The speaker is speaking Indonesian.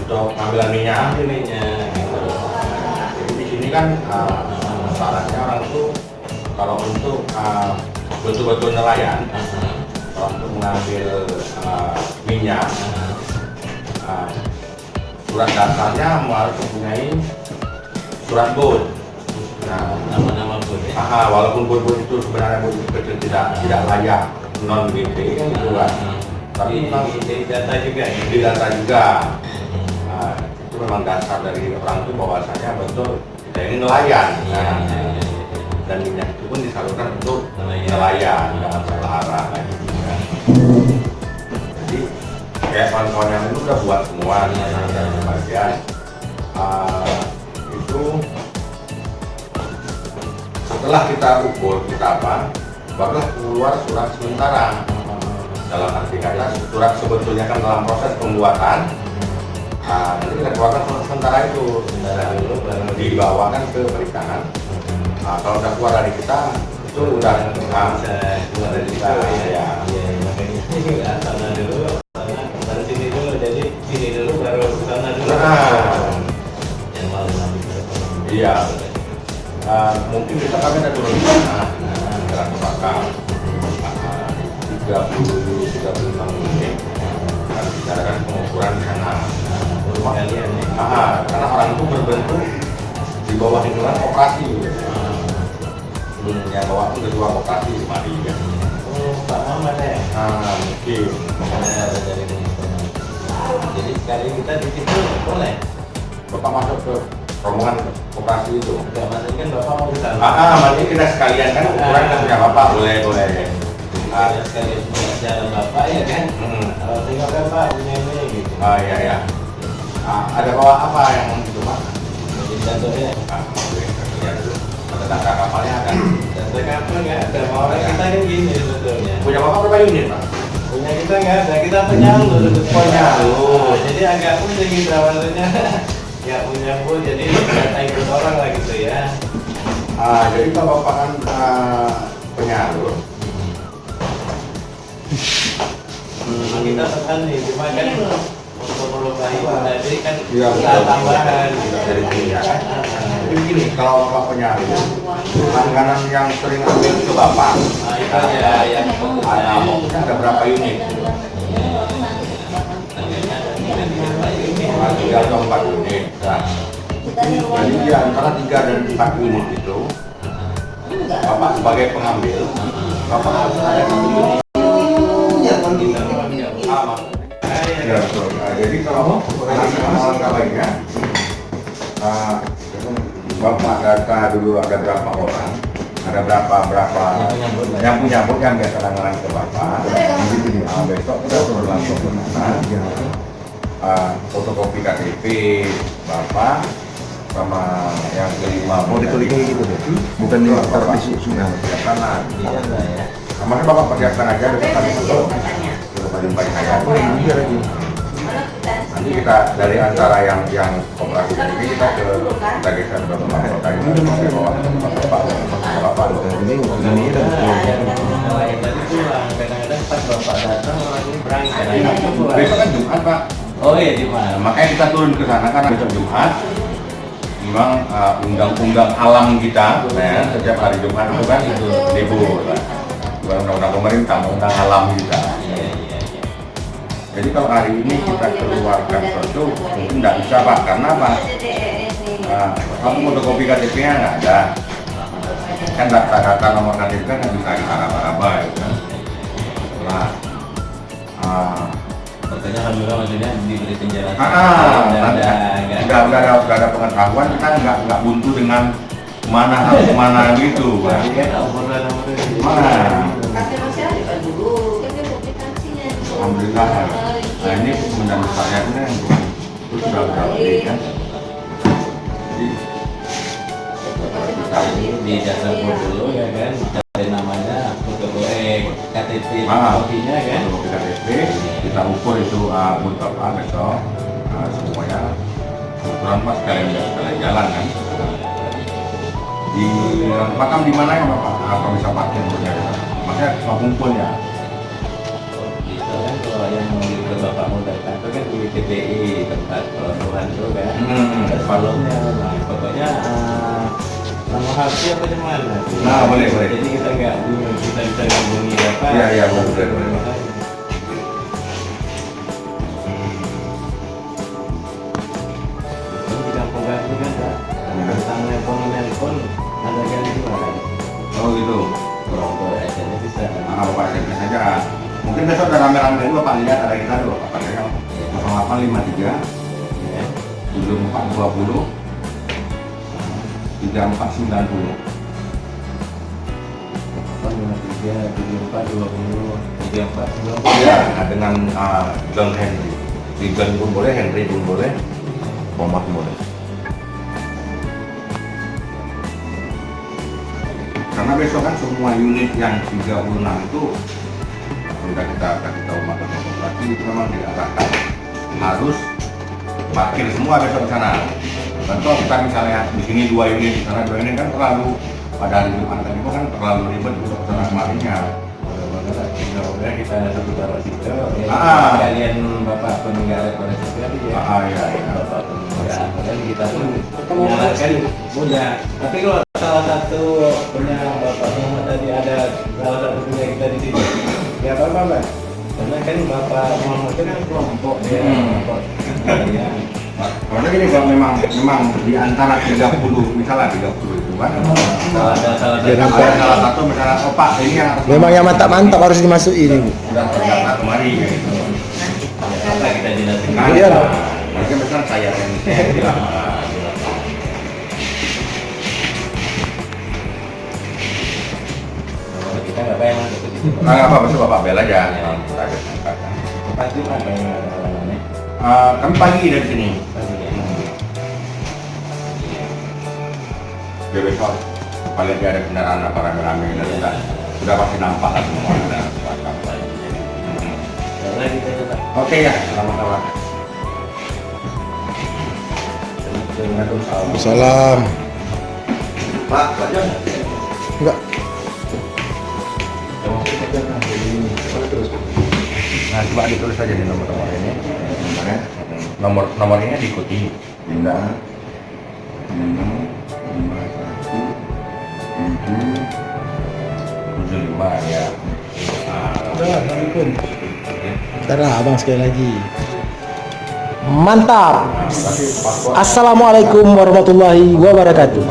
untuk pengambilan minyak. Gitu. Jadi di sini kan syaratnya orang itu kalau untuk betul-betul nelayan, kalau untuk mengambil minyak, surat dasarnya harus mempunyai surat bot. Nah, Nama-nama bot ya. walaupun bot itu sebenarnya bot kecil tidak layak non BT kan gitu kan. Tapi memang di data juga ya. di data juga. Itu memang dasar dari orang itu bahwasanya betul kita ini nelayan. Dan minyak itu pun disalurkan untuk nelayan, jangan salah arah gitu kan. Jadi kayak kawan-kawan yang itu udah buat semua dan sebagian itu setelah kita ukur kita barulah keluar surat sementara. Dalam arti kata surat sebetulnya kan dalam proses pembuatan. Nanti kita keluarkan surat sementara itu dulu baru dibawakan ke perikanan. Kalau udah keluar dari kita itu udah bisa keluar dari kita ya. Iya, sana dulu, baru sini dulu, jadi sini dulu baru sana dulu. Yang malu nanti. Iya. Mungkin kita kami ada turun di sana, jalan ke belakang 35 menit. Kita bicarakan pengukuran di sana. Kalian nih. Karena orang itu berbentuk di bawah lingkungan operasi. Yang bawah itu kedua operasi di Mari ya. Pak Muhammad ya. Mungkin. Ada dari jadi sekali kita di situ boleh. Bapak masuk ke rombongan operasi itu. Enggak, maksudnya kan Bapak mau ke sana. Nanti kita sekalian kan ukuran kita punya Bapak boleh. Kita sekalian punya jalan Bapak ya kan. Kalau tengok kan Pak punya ini gitu. Iya. Ada bawa apa yang itu Pak? Jadi contohnya. Lihat dulu. Tanda kapalnya ada. Contoh kapal nggak ada. Mau orang kita kan gini sebetulnya. Punya Bapak berapa unit Pak? Punya kita nggak ada. Kita penyalur sebetulnya. Penyalur. Jadi agak pusing gitu maksudnya. Nggak punya pun jadi data ikut orang lah gitu ya. Jadi kalau Bapak kan penyalur. Kita petani, cuma kan untuk melukai tadi kan Iya, tambahan gitu. Dari sini ya kan. Jadi begini, kalau Bapak penyalur, langganan yang sering ambil ke Bapak. Itu aja yang Maksudnya ada berapa unit? 3 atau 4 unit. Jadi di antara 3 dan 4 unit itu, Bapak sebagai pengambil, Bapak harus ada 1 unit. Ya, betul. Jadi kalau alangkah baiknya, Bapak data dulu ada berapa orang, ada berapa yang punya bot yang biasa langganan ke Bapak. Besok kita suruh langsung ke sana. Fotokopi KTP Bapak sama yang kelima ditulis kayak gitu deh, bukan di terpisi sudah sana. Iya enggak ya. Namanya Bapak persiapkan aja besok kami masuk ke jumpa saya. Nanti kita dari antara yang operasi ini kita geser ke Bapak ini Bapak ini Kalau yang tadi pulang, kadang-kadang pas Bapak datang orang ini berangkat. besok kan Jumat Pak. Oh iya di mana? Makanya kita turun ke sana karena besok Jumat memang undang-undang alam kita ya, setiap hari Jumat itu kan itu libur bukan undang-undang pemerintah, undang alam kita. Iya. Jadi kalau hari ini kita keluarkan sesuatu mungkin nggak bisa Pak, karena apa? Kamu fotokopi KTP-nya nggak ada, kan data nomor KTP kan bisa kita raba-raba ya kan. Nah, Pokoknya alhamdulillah maksudnya diberi penjelasan. nggak ada pengetahuan, kita nggak buntu dengan mana harus mana gitu Pak. Alhamdulillah. Nah ini kemudian saya itu sudah lebih kan. Jadi Kita ini di dasar dulu ya kan, cari namanya fotokopi KTP kopinya kan. Fotokopi KTP kita ukur itu butuh apa besok semuanya ukuran Pak sekalian jalan kan. Di makam di mana ya Bapak? Apa bisa pakai punya? Maksudnya kumpul ya. Bisa kan kalau yang mau ke Bapak mau datang itu kan di TPI tempat pelabuhan itu kan. Ada spalongnya, nah, pokoknya nama HP apa gimana? Nah, boleh. Jadi kita nggak bingung, kita bisa ngomongin apa? Iya, boleh. Ini di kampung kami kan Pak, tentang nelpon ada gangguan. Oh gitu. Orang tua aja bisa. Bapak SMS aja. Mungkin besok ada rame-rame dulu Bapak lihat ada kita dulu. Bapak lihat 0853 Ya. 7420 3490. 53, 74, 20, 34, 20. Iya, dengan John Henry. Di John pun boleh, Henry pun boleh, Muhammad boleh. Karena besok kan semua unit yang 36 itu sudah kita kasih tahu mata operasi itu memang diarahkan harus parkir semua besok di sana. Dan kalau kita misalnya di sini 2 unit, di sana 2 unit kan terlalu pada hari Jumat tadi itu kan terlalu ribet untuk sana kemarinnya. Mudah-mudahan kita ada satu taruh situ. Ah. Kalian Bapak peninggalan pada situ ya. Iya. Bapak peninggalan dan kita pun menyalahkan mudah. Tapi kalau salah satu punya Bapak Muhammad tadi ada salah satu punya kita di sini, ya apa-apa Mbak? Karena kan Bapak Muhammad itu kan kelompok dia. Kelompok. Ya. Karena gini kalau memang di antara 30 misalnya 30 itu kan Salah satu. ada salah satu misalnya Pak ini yang atas Memang yang mantap-mantap harus dimasukin ini. sudah terdaftar kemari gitu. Apa kita jelasin? Nah, Iya. mungkin misalnya saya yang bilang Kita nggak bayang masuk ke situ. nggak apa besok Bapak bel aja. Kita kesempatan. Pasti apa yang ada alamannya? Kami pagi dari sini. Pasti ya. Ya besok paling dia ada kendaraan apa rame-rame dan sudah pasti nampak lah semua kendaraan semacam. Karena kita juga Oke ya, selamat. Salam. Pak John. Enggak. Nah, coba ditulis aja di nomor ini. Nomornya? Nomor ini diikuti. Pindah. 75 ya. Assalamualaikum. Ntar lah abang sekali lagi. Mantap. Assalamualaikum warahmatullahi wabarakatuh.